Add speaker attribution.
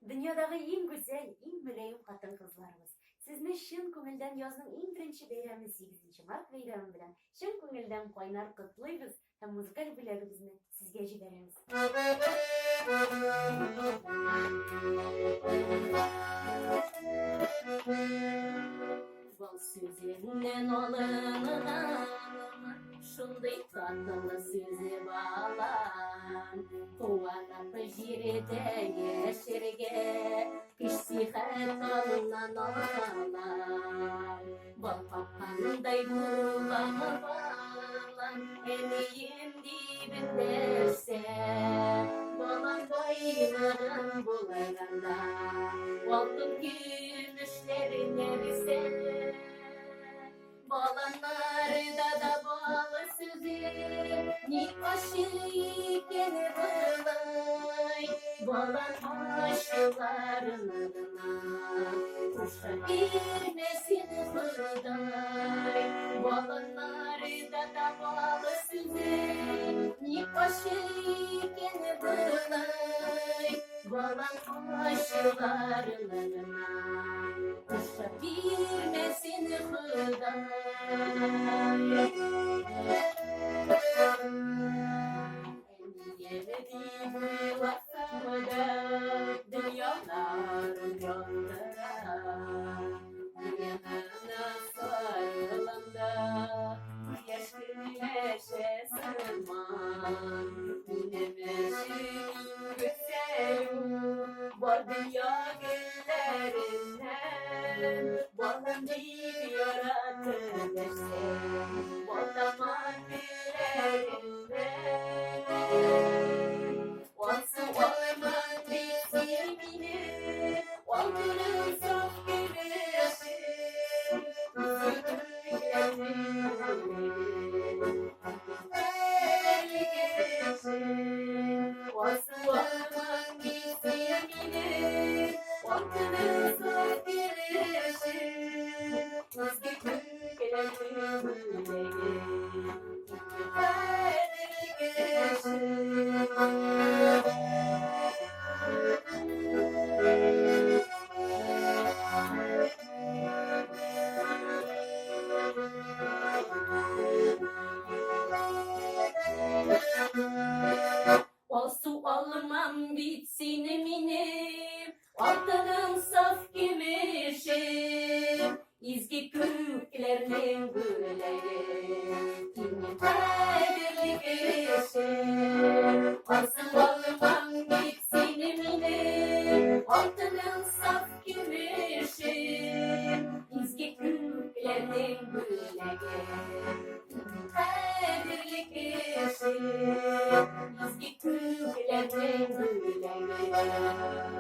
Speaker 1: Dünyadagı en güzel, en mülayim hатын-kızlarımız. Sizni şın көңелдән язның иң беренче бәйрәме 8 март бәйрәме белән шын күңелдән кайнар котлыйбыз һәм музыкаль бүләгебезне сезгә җибәрәбез. Вал сүзеннән алынган, шундый татлы сүзе балам, куанып җирдә яшәргә, киш сихәт алыннан алам. Бал капкандай булам балам, әнием дибендәсе, балам байлыгым булганда, алтын көмешләренә бирсә. Баланlarda da bağlı sözü, ni aşık ikeni bulay. Balan aşıklarına, kuşa girmesin hırday. Balanlarda da bağlı sözü, ni aşık ikeni bulay. Balan aşıklarına, kuşa girmesin hırday. Yemedi bulasamadı dünyaların yollara. Yanına sarılanda yaşlı neşe sarılmam. Nemeşin güzelim var dünya güllerinden. Balım gibi yaratılmışsın Baldaman güllerimden. Olsun olman bitimini, Olgunun saf güneşin, Üzülür gönlümün Eli geçin. Olsun olman bitimini, Olgunun saf güneşin, Üzgün gönlümün Eli geçin. Olsun olmam bitsin eminim, altının saf gümüşüm, İzgi köklerinin güleyim, kimin kadirli gülüşüm. Olsun olmam bitsin eminim, altının saf gümüşüm, İzgi köklerinin güleyim, kimin kadirli gülüşüm. İzgi köklerinin güleyim.